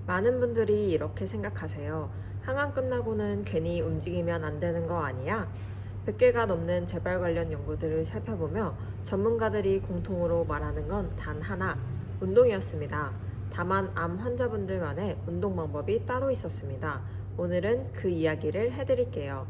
많은 분들이 이렇게 생각하세요. 항암 끝나고는 괜히 움직이면 안 되는 거 아니야? 100개가 넘는 재발 관련 연구들을 살펴보며 전문가들이 공통으로 말하는 건 단 하나, 운동이었습니다. 다만 암 환자분들만의 운동 방법이 따로 있었습니다. 오늘은 그 이야기를 해드릴게요.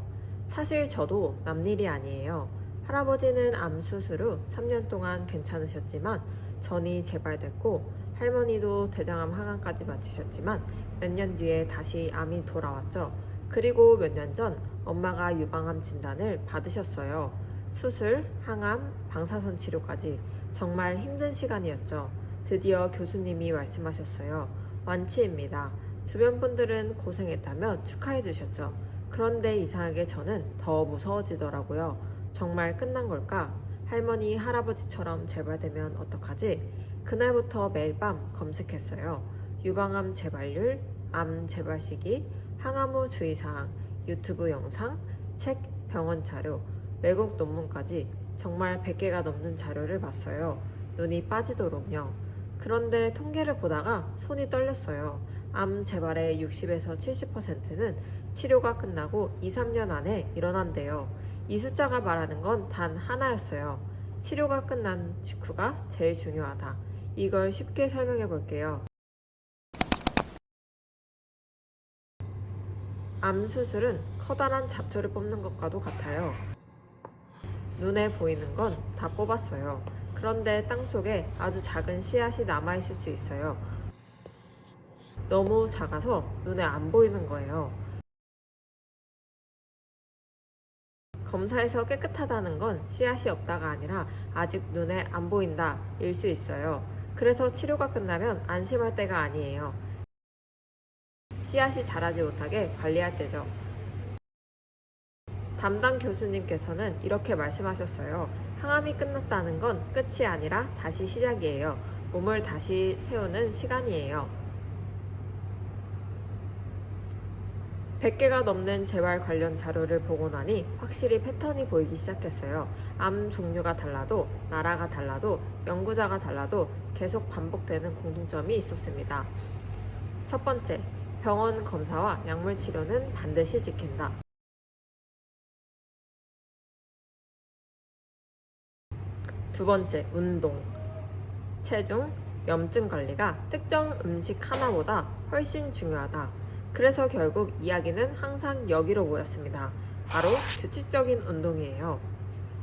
사실 저도 남일이 아니에요. 할아버지는 암 수술 후 3년 동안 괜찮으셨지만 전이 재발됐고 할머니도 대장암 항암까지 마치셨지만 몇 년 뒤에 다시 암이 돌아왔죠. 그리고 몇 년 전 엄마가 유방암 진단을 받으셨어요. 수술, 항암, 방사선 치료까지 정말 힘든 시간이었죠. 드디어 교수님이 말씀하셨어요. 완치입니다. 주변 분들은 고생했다며 축하해 주셨죠. 그런데 이상하게 저는 더 무서워지더라고요. 정말 끝난 걸까? 할머니, 할아버지처럼 재발되면 어떡하지? 그날부터 매일 밤 검색했어요. 유방암 재발률, 암 재발 시기, 항암 후 주의사항, 유튜브 영상, 책, 병원 자료, 외국 논문까지 정말 100개가 넘는 자료를 봤어요. 눈이 빠지도록요. 그런데 통계를 보다가 손이 떨렸어요. 암 재발의 60에서 70%는 치료가 끝나고 2, 3년 안에 일어난대요. 이 숫자가 말하는 건 단 하나였어요. 치료가 끝난 직후가 제일 중요하다. 이걸 쉽게 설명해 볼게요. 암 수술은 커다란 잡초를 뽑는 것과도 같아요. 눈에 보이는 건 다 뽑았어요. 그런데 땅속에 아주 작은 씨앗이 남아있을 수 있어요. 너무 작아서 눈에 안 보이는 거예요. 검사에서 깨끗하다는 건 씨앗이 없다가 아니라 아직 눈에 안 보인다 일 수 있어요. 그래서 치료가 끝나면 안심할 때가 아니에요. 씨앗이 자라지 못하게 관리할 때죠. 담당 교수님께서는 이렇게 말씀하셨어요. 항암이 끝났다는 건 끝이 아니라 다시 시작이에요. 몸을 다시 세우는 시간이에요. 100개가 넘는 재활 관련 자료를 보고 나니 확실히 패턴이 보이기 시작했어요. 암 종류가 달라도, 나라가 달라도, 연구자가 달라도 계속 반복되는 공통점이 있었습니다. 첫 번째, 병원 검사와 약물 치료는 반드시 지킨다. 두 번째, 운동. 체중, 염증 관리가 특정 음식 하나보다 훨씬 중요하다. 그래서 결국 이야기는 항상 여기로 모였습니다. 바로 규칙적인 운동이에요.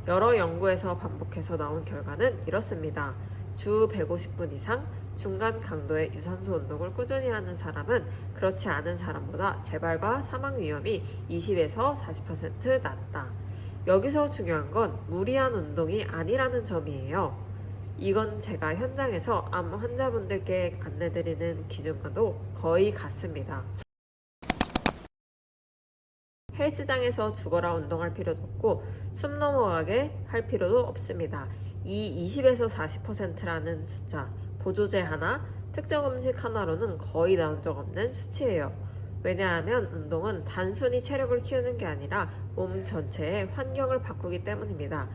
여러 연구에서 반복해서 나온 결과는 이렇습니다. 주 150분 이상 중간 강도의 유산소 운동을 꾸준히 하는 사람은 그렇지 않은 사람보다 재발과 사망 위험이 20에서 40% 낮다. 여기서 중요한 건 무리한 운동이 아니라는 점이에요. 이건 제가 현장에서 암 환자분들께 안내드리는 기준과도 거의 같습니다. 헬스장에서 죽어라 운동할 필요도 없고 숨 넘어가게 할 필요도 없습니다. 이 20에서 40%라는 숫자, 보조제 하나, 특정 음식 하나로는 거의 나온 적 없는 수치예요. 왜냐하면 운동은 단순히 체력을 키우는 게 아니라 몸 전체의 환경을 바꾸기 때문입니다.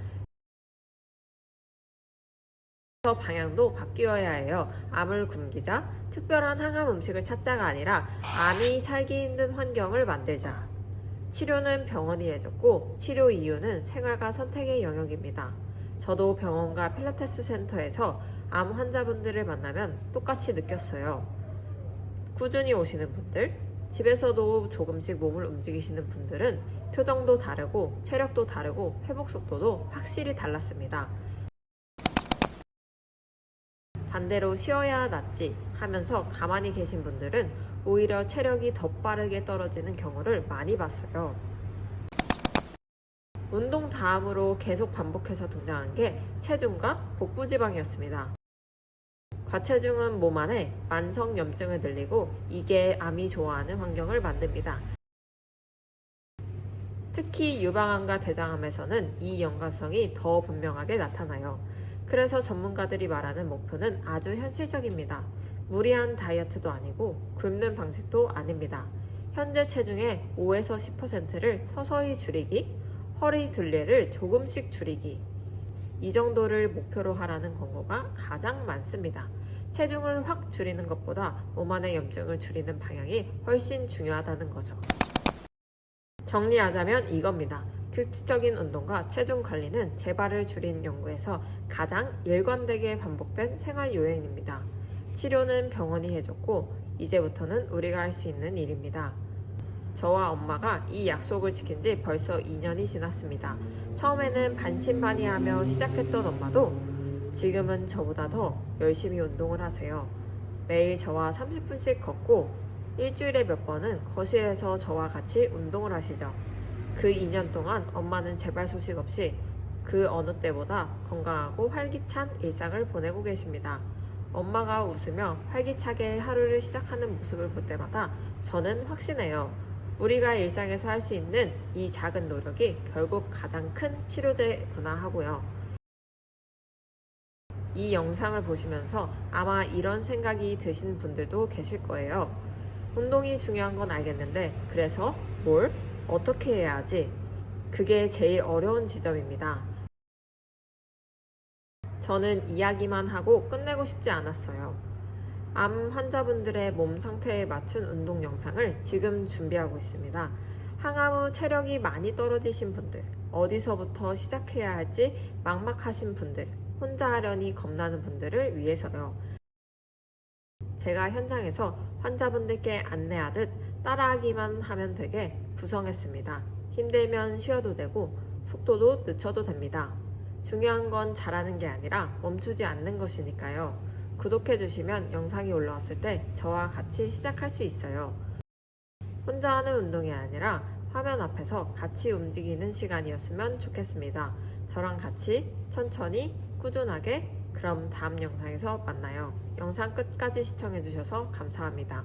그래서 방향도 바뀌어야 해요. 암을 굶기자, 특별한 항암 음식을 찾자가 아니라 암이 살기 힘든 환경을 만들자. 치료는 병원이 해줬고 치료 이유는 생활과 선택의 영역입니다. 저도 병원과 필라테스 센터에서 암 환자분들을 만나면 똑같이 느꼈어요. 꾸준히 오시는 분들, 집에서도 조금씩 몸을 움직이시는 분들은 표정도 다르고 체력도 다르고 회복 속도도 확실히 달랐습니다. 반대로 쉬어야 낫지 하면서 가만히 계신 분들은 오히려 체력이 더 빠르게 떨어지는 경우를 많이 봤어요. 운동 다음으로 계속 반복해서 등장한 게 체중과 복부지방이었습니다. 과체중은 몸 안에 만성염증을 늘리고 이게 암이 좋아하는 환경을 만듭니다. 특히 유방암과 대장암에서는 이 연관성이 더 분명하게 나타나요. 그래서 전문가들이 말하는 목표는 아주 현실적입니다. 무리한 다이어트도 아니고 굶는 방식도 아닙니다. 현재 체중의 5에서 10%를 서서히 줄이기, 허리 둘레를 조금씩 줄이기. 이 정도를 목표로 하라는 권고가 가장 많습니다. 체중을 확 줄이는 것보다 몸 안의 염증을 줄이는 방향이 훨씬 중요하다는 거죠. 정리하자면 이겁니다. 규칙적인 운동과 체중 관리는 재발을 줄인 연구에서 가장 일관되게 반복된 생활 요행입니다. 치료는 병원이 해줬고 이제부터는 우리가 할 수 있는 일입니다. 저와 엄마가 이 약속을 지킨 지 벌써 2년이 지났습니다. 처음에는 반신반의하며 시작했던 엄마도 지금은 저보다 더 열심히 운동을 하세요. 매일 저와 30분씩 걷고 일주일에 몇 번은 거실에서 저와 같이 운동을 하시죠. 그 2년 동안 엄마는 재발 소식 없이 그 어느 때보다 건강하고 활기찬 일상을 보내고 계십니다. 엄마가 웃으며 활기차게 하루를 시작하는 모습을 볼 때마다 저는 확신해요. 우리가 일상에서 할 수 있는 이 작은 노력이 결국 가장 큰 치료제구나 하고요. 이 영상을 보시면서 아마 이런 생각이 드신 분들도 계실 거예요. 운동이 중요한 건 알겠는데, 그래서 뭘? 어떻게 해야 하지? 그게 제일 어려운 지점입니다. 저는 이야기만 하고 끝내고 싶지 않았어요. 암 환자분들의 몸 상태에 맞춘 운동 영상을 지금 준비하고 있습니다. 항암 후 체력이 많이 떨어지신 분들, 어디서부터 시작해야 할지 막막하신 분들, 혼자 하려니 겁나는 분들을 위해서요. 제가 현장에서 환자분들께 안내하듯 따라하기만 하면 되게 구성했습니다. 힘들면 쉬어도 되고 속도도 늦춰도 됩니다. 중요한 건 잘하는 게 아니라 멈추지 않는 것이니까요. 구독해주시면 영상이 올라왔을 때 저와 같이 시작할 수 있어요. 혼자 하는 운동이 아니라 화면 앞에서 같이 움직이는 시간이었으면 좋겠습니다. 저랑 같이 천천히 꾸준하게. 그럼 다음 영상에서 만나요. 영상 끝까지 시청해주셔서 감사합니다.